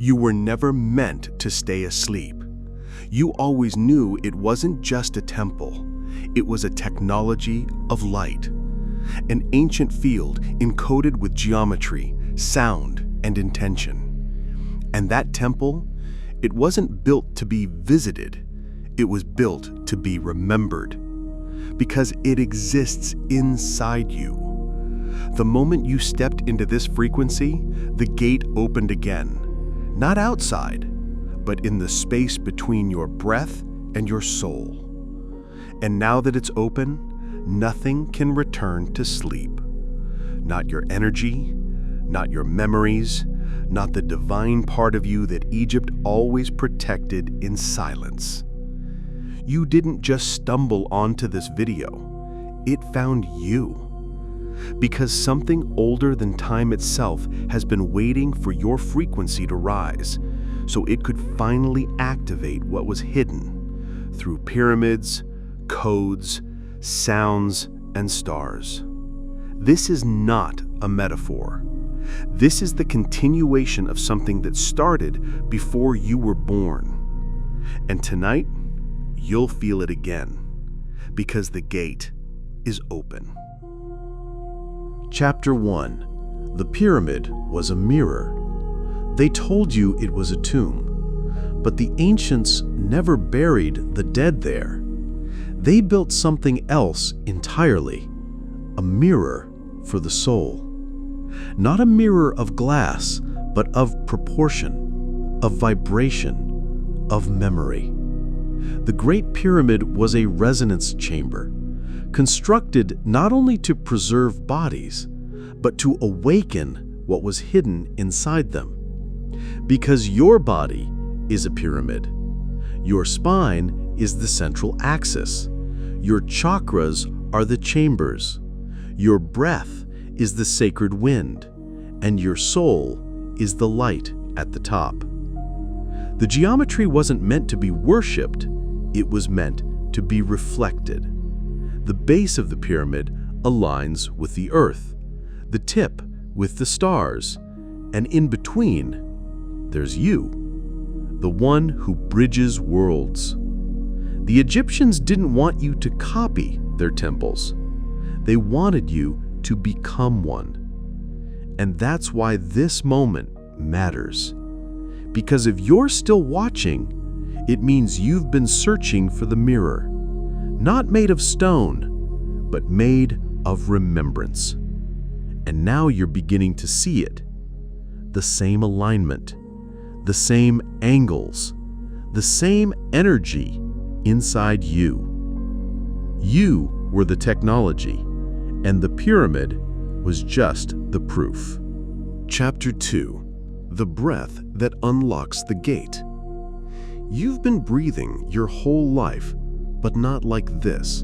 You were never meant to stay asleep. You always knew it wasn't just a temple. It was a technology of light. An ancient field encoded with geometry, sound, and intention. And that temple, it wasn't built to be visited. It was built to be remembered. Because it exists inside you. The moment you stepped into this frequency, the gate opened again. Not outside, but in the space between your breath and your soul. And now that it's open, nothing can return to sleep. Not your energy, not your memories, not the divine part of you that Egypt always protected in silence. You didn't just stumble onto this video, it found you. Because something older than time itself has been waiting for your frequency to rise, so it could finally activate what was hidden through pyramids, codes, sounds, and stars. This is not a metaphor. This is the continuation of something that started before you were born. And tonight, you'll feel it again, because the gate is open. Chapter 1. The pyramid was a mirror. They told you it was a tomb, but the ancients never buried the dead there. They built something else entirely, a mirror for the soul. Not a mirror of glass, but of proportion, of vibration, of memory. The Great Pyramid was a resonance chamber, constructed not only to preserve bodies, but to awaken what was hidden inside them. Because your body is a pyramid. Your spine is the central axis. Your chakras are the chambers. Your breath is the sacred wind, and your soul is the light at the top. The geometry wasn't meant to be worshipped, it was meant to be reflected. The base of the pyramid aligns with the earth, the tip with the stars, and in between, there's you, the one who bridges worlds. The Egyptians didn't want you to copy their temples. They wanted you to become one. And that's why this moment matters. Because if you're still watching, it means you've been searching for the mirror. Not made of stone, but made of remembrance. And now you're beginning to see it. The same alignment, the same angles, the same energy inside you. You were the technology, and the pyramid was just the proof. Chapter 2. The breath that unlocks the gate. You've been breathing your whole life, but not like this.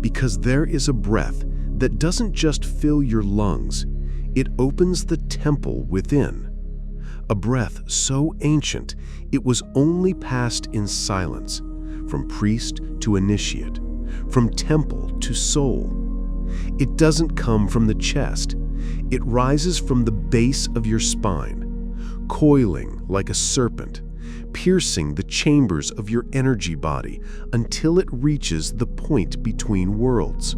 Because there is a breath that doesn't just fill your lungs, it opens the temple within. A breath so ancient, it was only passed in silence, from priest to initiate, from temple to soul. It doesn't come from the chest. It rises from the base of your spine, coiling like a serpent, piercing the chambers of your energy body until it reaches the point between worlds.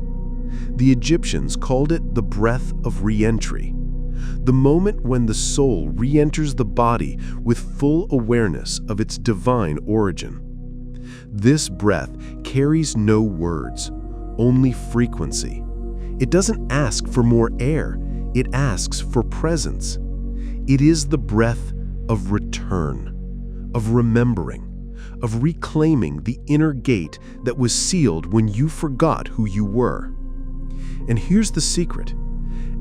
The Egyptians called it the breath of re-entry, the moment when the soul re-enters the body with full awareness of its divine origin. This breath carries no words, only frequency. It doesn't ask for more air, it asks for presence. It is the breath of return, of remembering, of reclaiming the inner gate that was sealed when you forgot who you were. And here's the secret.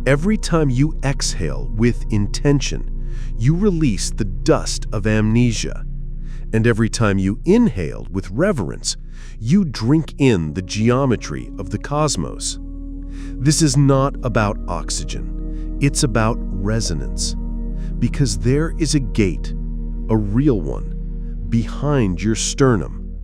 Every time you exhale with intention, you release the dust of amnesia. And every time you inhale with reverence, you drink in the geometry of the cosmos. This is not about oxygen, it's about resonance. Because there is a gate, a real one, behind your sternum,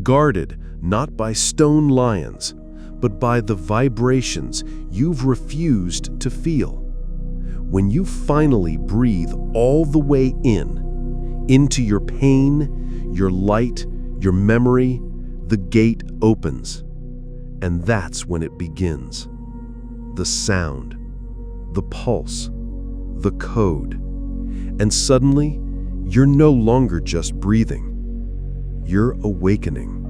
guarded not by stone lions, but by the vibrations you've refused to feel. When you finally breathe all the way in, Into your pain, your light, your memory, the gate opens. And that's when it begins. The sound, the pulse, the code. And suddenly, you're no longer just breathing. You're awakening.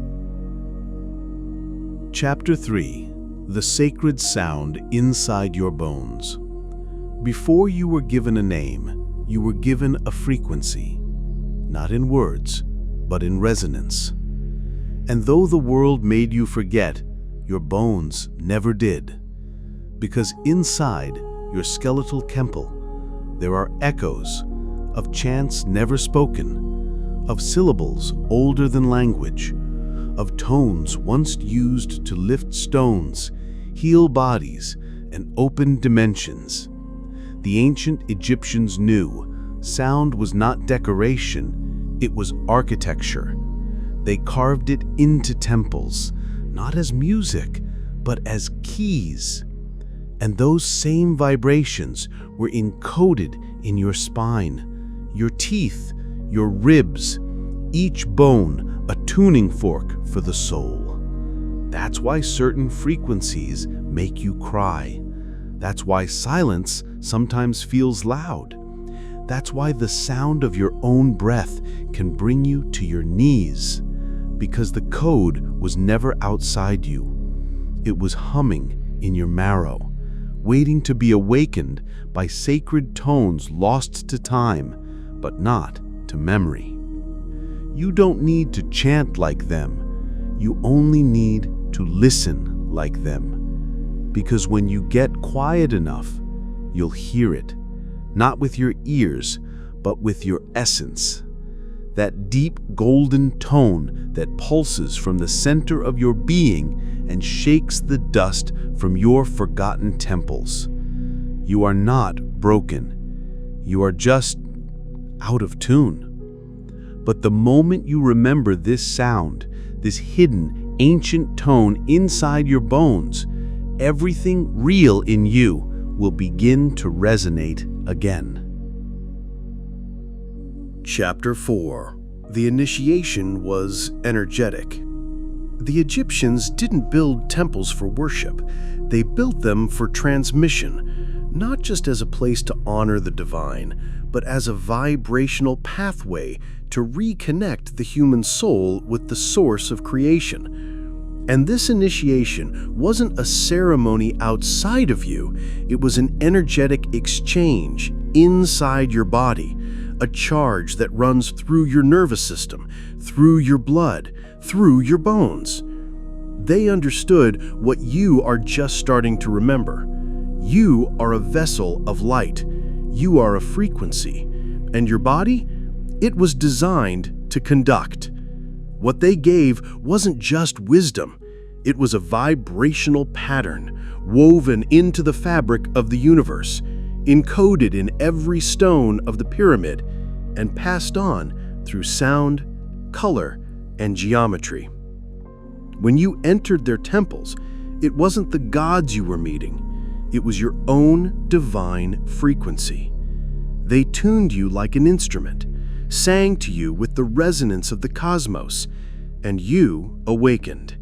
Chapter 3. The Sacred Sound Inside Your Bones. Before you were given a name, you were given a frequency, not in words, but in resonance. And though the world made you forget, your bones never did. Because inside your skeletal temple, there are echoes of chants never spoken, of syllables older than language, of tones once used to lift stones, heal bodies, and open dimensions. The ancient Egyptians knew sound was not decoration, it was architecture. They carved it into temples, not as music, but as keys. And those same vibrations were encoded in your spine, your teeth, your ribs, each bone a tuning fork for the soul. That's why certain frequencies make you cry. That's why silence sometimes feels loud. That's why the sound of your own breath can bring you to your knees, because the code was never outside you. It was humming in your marrow, waiting to be awakened by sacred tones lost to time, but not to memory. You don't need to chant like them. You only need to listen like them. Because when you get quiet enough, you'll hear it, not with your ears, but with your essence. That deep golden tone that pulses from the center of your being and shakes the dust from your forgotten temples. You are not broken. You are just out of tune. But the moment you remember this sound, this hidden, ancient tone inside your bones, everything real in you will begin to resonate again. Chapter 4. The initiation was energetic. The Egyptians didn't build temples for worship. They built them for transmission, not just as a place to honor the divine, but as a vibrational pathway to reconnect the human soul with the source of creation. And this initiation wasn't a ceremony outside of you, it was an energetic exchange inside your body, a charge that runs through your nervous system, through your blood, through your bones. They understood what you are just starting to remember. You are a vessel of light. You are a frequency. And your body? It was designed to conduct. What they gave wasn't just wisdom. It was a vibrational pattern woven into the fabric of the universe, encoded in every stone of the pyramid, and passed on through sound, color, and geometry. When you entered their temples, it wasn't the gods you were meeting. It was your own divine frequency. They tuned you like an instrument, sang to you with the resonance of the cosmos, and you awakened.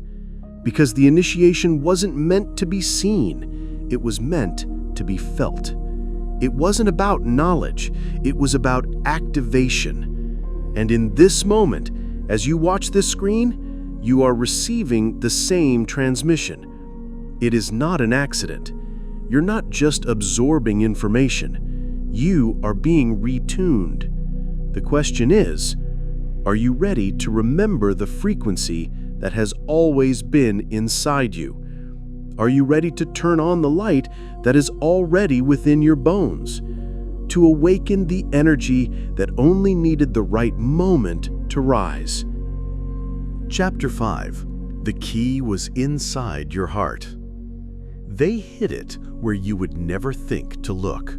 Because the initiation wasn't meant to be seen, it was meant to be felt. It wasn't about knowledge, it was about activation. And in this moment, as you watch this screen, you are receiving the same transmission. It is not an accident. You're not just absorbing information. You are being retuned. The question is, are you ready to remember the frequency that has always been inside you? Are you ready to turn on the light that is already within your bones? To awaken the energy that only needed the right moment to rise? Chapter 5. The key was inside your heart. They hid it where you would never think to look,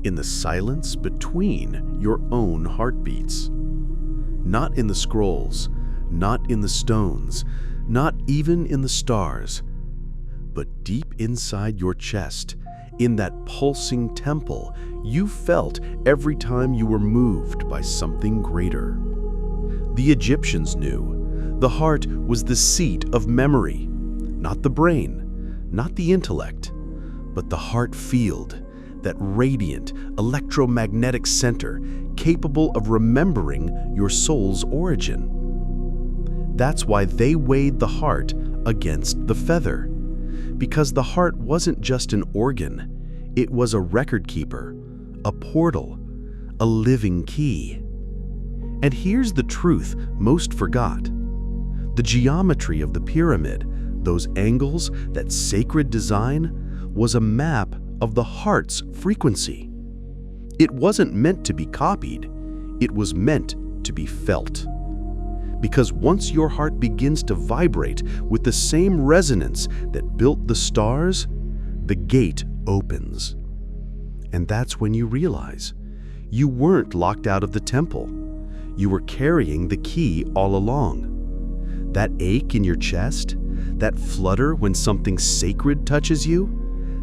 in the silence between your own heartbeats. Not in the scrolls, not in the stones, not even in the stars, but deep inside your chest, In that pulsing temple, you felt every time you were moved by something greater. The Egyptians knew the heart was the seat of memory, not the brain, not the intellect, but the heart field, that radiant electromagnetic center capable of remembering your soul's origin. That's why they weighed the heart against the feather, because the heart wasn't just an organ, it was a record keeper, a portal, a living key. And here's the truth most forgot. The geometry of the pyramid, those angles, that sacred design, was a map of the heart's frequency. It wasn't meant to be copied, it was meant to be felt. Because once your heart begins to vibrate with the same resonance that built the stars, the gate opens. And that's when you realize you weren't locked out of the temple. You were carrying the key all along. That ache in your chest, that flutter when something sacred touches you,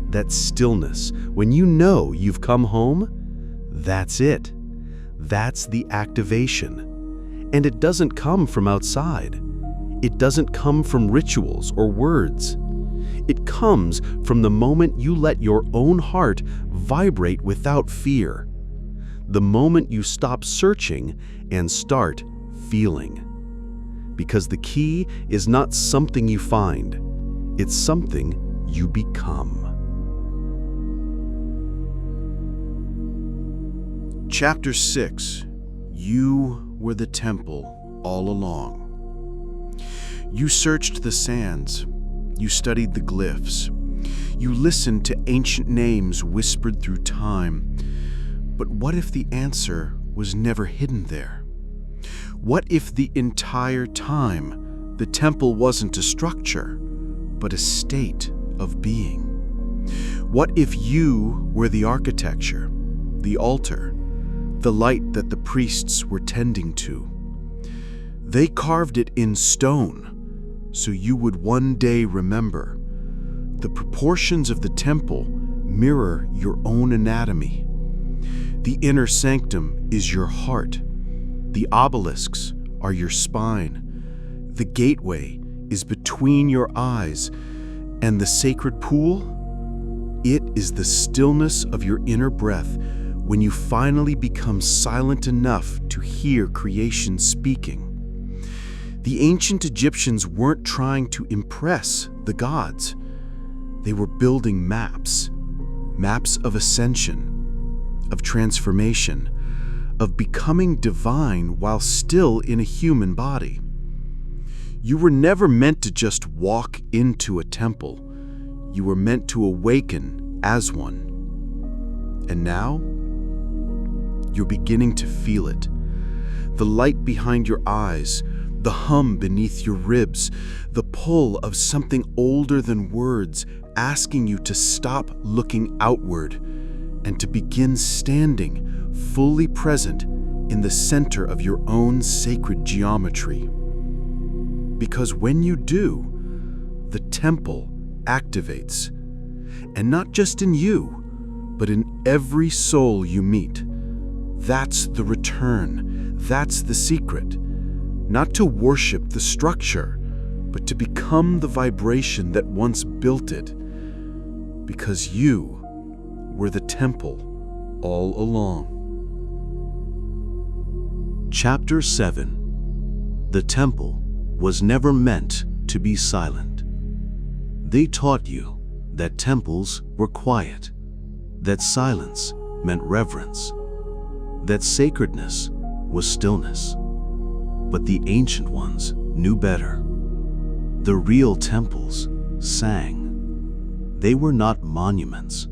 that stillness when you know you've come home, that's it. That's the activation. And it doesn't come from outside. It doesn't come from rituals or words. It comes from the moment you let your own heart vibrate without fear. The moment you stop searching and start feeling. Because the key is not something you find, it's something you become. Chapter 6. You were the temple all along. You searched the sands. You studied the glyphs. You listened to ancient names whispered through time. But what if the answer was never hidden there? What if the entire time the temple wasn't a structure, but a state of being? What if you were the architecture, the altar, the light that the priests were tending to? They carved it in stone, so you would one day remember. The proportions of the temple mirror your own anatomy. The inner sanctum is your heart. The obelisks are your spine. The gateway is between your eyes. And the sacred pool? It is the stillness of your inner breath when you finally become silent enough to hear creation speaking. The ancient Egyptians weren't trying to impress the gods. They were building maps of ascension, of transformation, of becoming divine while still in a human body. You were never meant to just walk into a temple. You were meant to awaken as one. And now, you're beginning to feel it. The light behind your eyes, the hum beneath your ribs, the pull of something older than words asking you to stop looking outward and to begin standing fully present in the center of your own sacred geometry. Because when you do, the temple activates. And not just in you, but in every soul you meet. That's the return. That's the secret. Not to worship the structure, but to become the vibration that once built it. Because you were the temple all along. Chapter 7. The temple was never meant to be silent. They taught you that temples were quiet, that silence meant reverence, that sacredness was stillness. But the ancient ones knew better. The real temples sang. They were not monuments.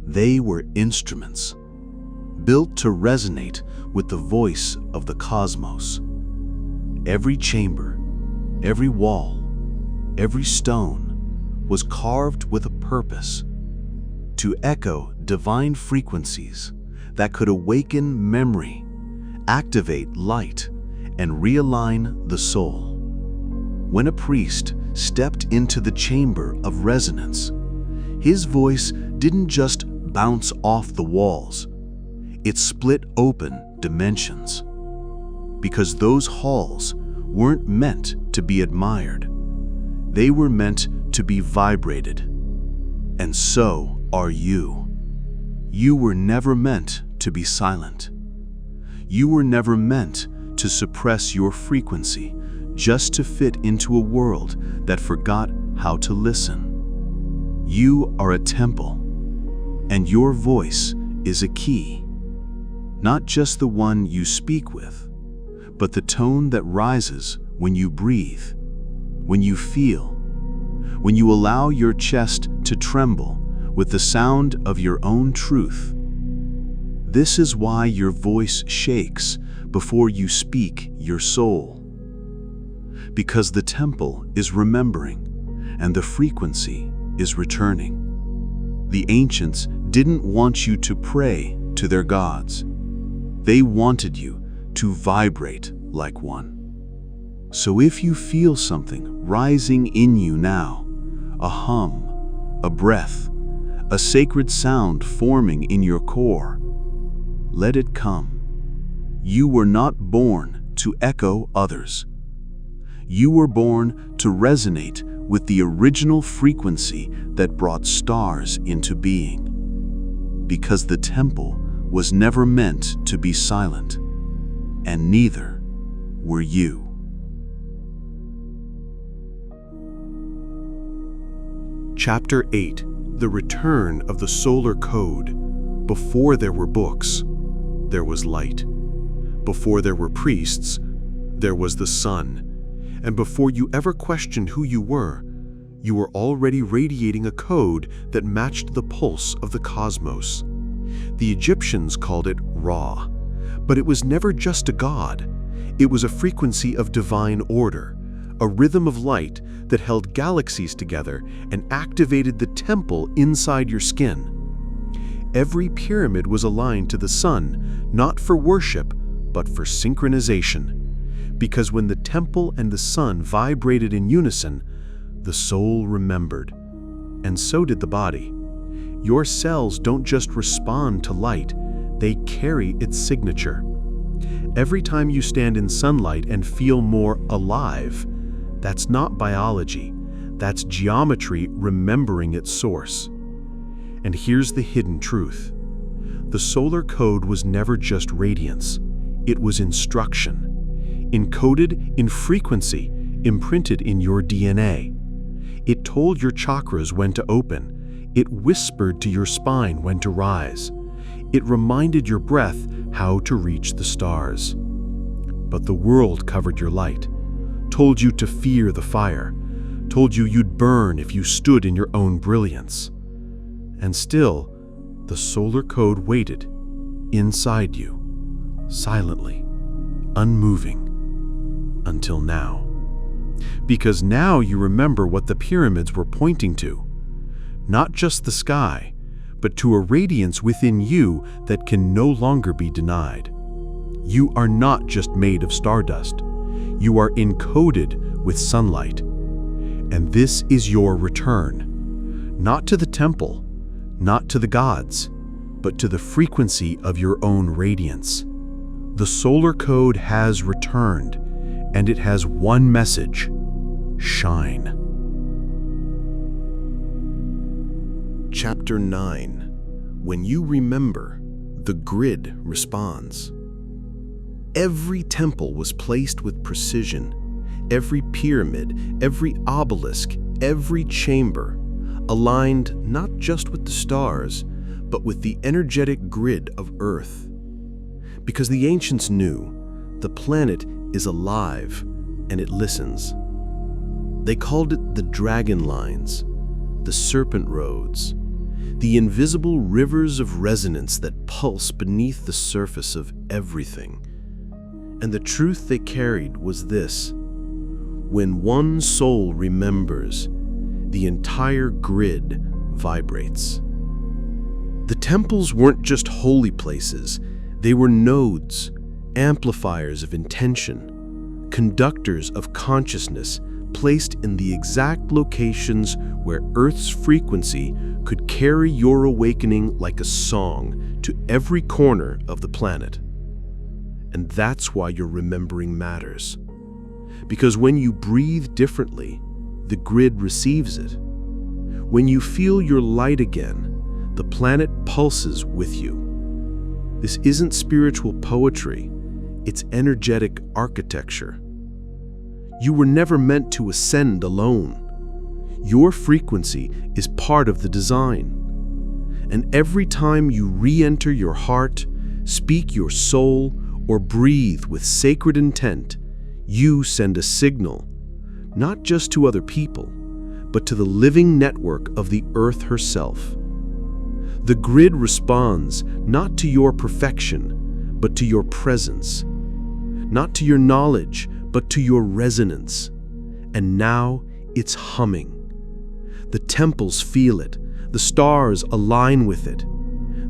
They were instruments, built to resonate with the voice of the cosmos. Every chamber, every wall, every stone was carved with a purpose, to echo divine frequencies that could awaken memory, activate light, and realign the soul. When a priest stepped into the chamber of resonance, his voice didn't just bounce off the walls. It split open dimensions. Because those halls weren't meant to be admired. They were meant to be vibrated. And so are you. You were never meant to be silent. You were never meant to suppress your frequency just to fit into a world that forgot how to listen. You are a temple, and your voice is a key. Not just the one you speak with, but the tone that rises when you breathe, when you feel, when you allow your chest to tremble with the sound of your own truth. This is why your voice shakes before you speak your soul. Because the temple is remembering, and the frequency is returning. The ancients didn't want you to pray to their gods. They wanted you to vibrate like one. So if you feel something rising in you now, a hum, a breath, a sacred sound forming in your core, let it come. You were not born to echo others. You were born to resonate with the original frequency that brought stars into being. Because the temple was never meant to be silent, and neither were you. Chapter 8. The Return of the Solar Code. Before there were books, there was light. Before there were priests, there was the sun. And before you ever questioned who you were already radiating a code that matched the pulse of the cosmos. The Egyptians called it Ra, but it was never just a god. It was a frequency of divine order, a rhythm of light that held galaxies together and activated the temple inside your skin. Every pyramid was aligned to the sun, not for worship, but for synchronization. Because when the temple and the sun vibrated in unison, the soul remembered. And so did the body. Your cells don't just respond to light, they carry its signature. Every time you stand in sunlight and feel more alive, that's not biology, that's geometry remembering its source. And here's the hidden truth. The solar code was never just radiance, it was instruction. Encoded in frequency, imprinted in your DNA. It told your chakras when to open. It whispered to your spine when to rise. It reminded your breath how to reach the stars. But the world covered your light, told you to fear the fire, told you you'd burn if you stood in your own brilliance. And still, the solar code waited inside you, silently, unmoving. Until now. Because now you remember what the pyramids were pointing to. Not just the sky, but to a radiance within you that can no longer be denied. You are not just made of stardust. You are encoded with sunlight. And this is your return. Not to the temple, not to the gods, but to the frequency of your own radiance. The solar code has returned. And it has one message: shine. Chapter 9. When you remember, the grid responds. Every temple was placed with precision. Every pyramid, every obelisk, every chamber, aligned not just with the stars, but with the energetic grid of Earth. Because the ancients knew the planet is alive and it listens. They called it the dragon lines, the serpent roads, the invisible rivers of resonance that pulse beneath the surface of everything. And the truth they carried was this: when one soul remembers, the entire grid vibrates. The temples weren't just holy places, they were nodes, amplifiers of intention, conductors of consciousness placed in the exact locations where Earth's frequency could carry your awakening like a song to every corner of the planet. And that's why your remembering matters. Because when you breathe differently, the grid receives it. When you feel your light again, the planet pulses with you. This isn't spiritual poetry, it's energetic architecture. You were never meant to ascend alone. Your frequency is part of the design. And every time you re-enter your heart, speak your soul, or breathe with sacred intent, you send a signal, not just to other people, but to the living network of the Earth herself. The grid responds not to your perfection, but to your presence, not to your knowledge, but to your resonance. And now it's humming. The temples feel it, the stars align with it.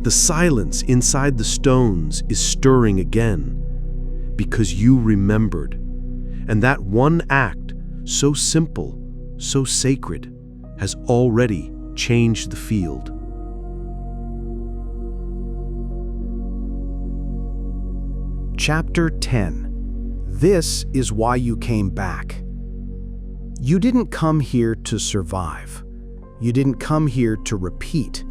The silence inside the stones is stirring again, because you remembered. And that one act, so simple, so sacred, has already changed the field. Chapter 10. This is why you came back. You didn't come here to survive. You didn't come here to repeat.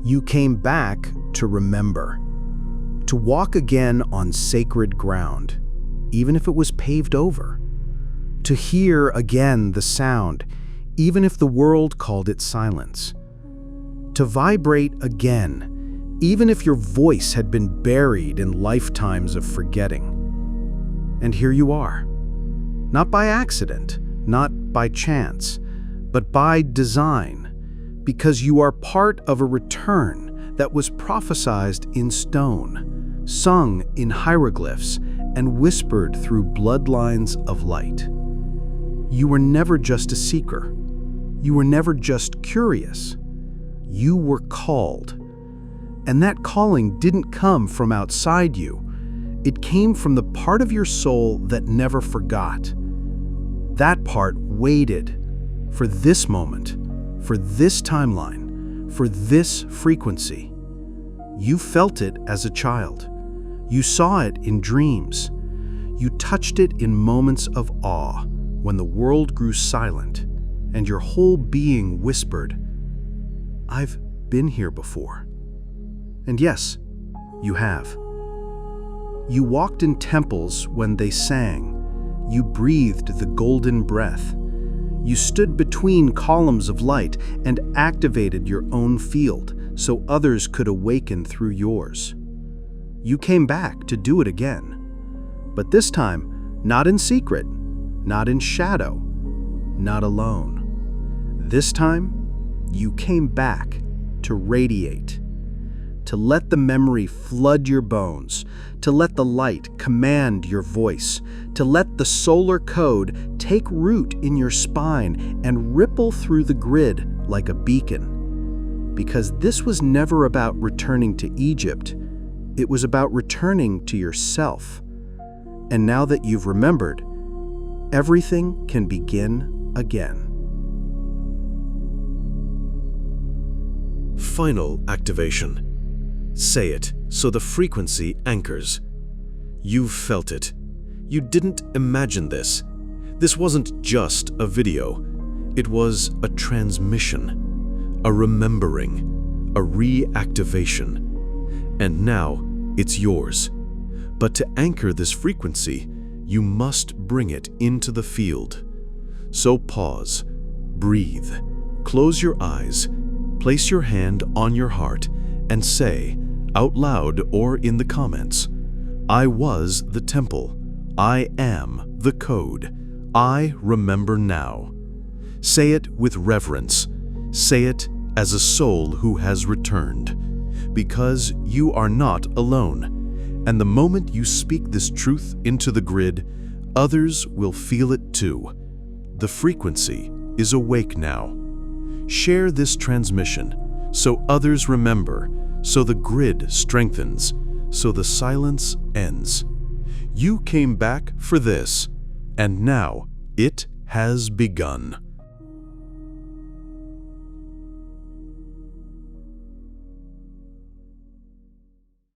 You came back to remember. To walk again on sacred ground, even if it was paved over. To hear again the sound, even if the world called it silence. To vibrate again, even if your voice had been buried in lifetimes of forgetting. And here you are. Not by accident, not by chance, but by design, because you are part of a return that was prophesied in stone, sung in hieroglyphs, and whispered through bloodlines of light. You were never just a seeker. You were never just curious. You were called. And that calling didn't come from outside you. It came from the part of your soul that never forgot. That part waited for this moment, for this timeline, for this frequency. You felt it as a child. You saw it in dreams. You touched it in moments of awe when the world grew silent and your whole being whispered, "I've been here before." And yes, you have. You walked in temples when they sang. You breathed the golden breath. You stood between columns of light and activated your own field so others could awaken through yours. You came back to do it again. But this time, not in secret, not in shadow, not alone. This time, you came back to radiate, to let the memory flood your bones, to let the light command your voice, to let the solar code take root in your spine and ripple through the grid like a beacon. Because this was never about returning to Egypt, it was about returning to yourself. And now that you've remembered, everything can begin again. Final activation. Say it so the frequency anchors. You've felt it. You didn't imagine this. This wasn't just a video. It was a transmission, a remembering, a reactivation. And now it's yours. But to anchor this frequency, you must bring it into the field. So pause, breathe, close your eyes, place your hand on your heart, and say, out loud or in the comments, I was the temple. I am the code. I remember now. Say it with reverence. Say it as a soul who has returned. Because you are not alone. And the moment you speak this truth into the grid, others will feel it too. The frequency is awake now. Share this transmission so others remember, so the grid strengthens, so the silence ends. You came back for this, and now it has begun.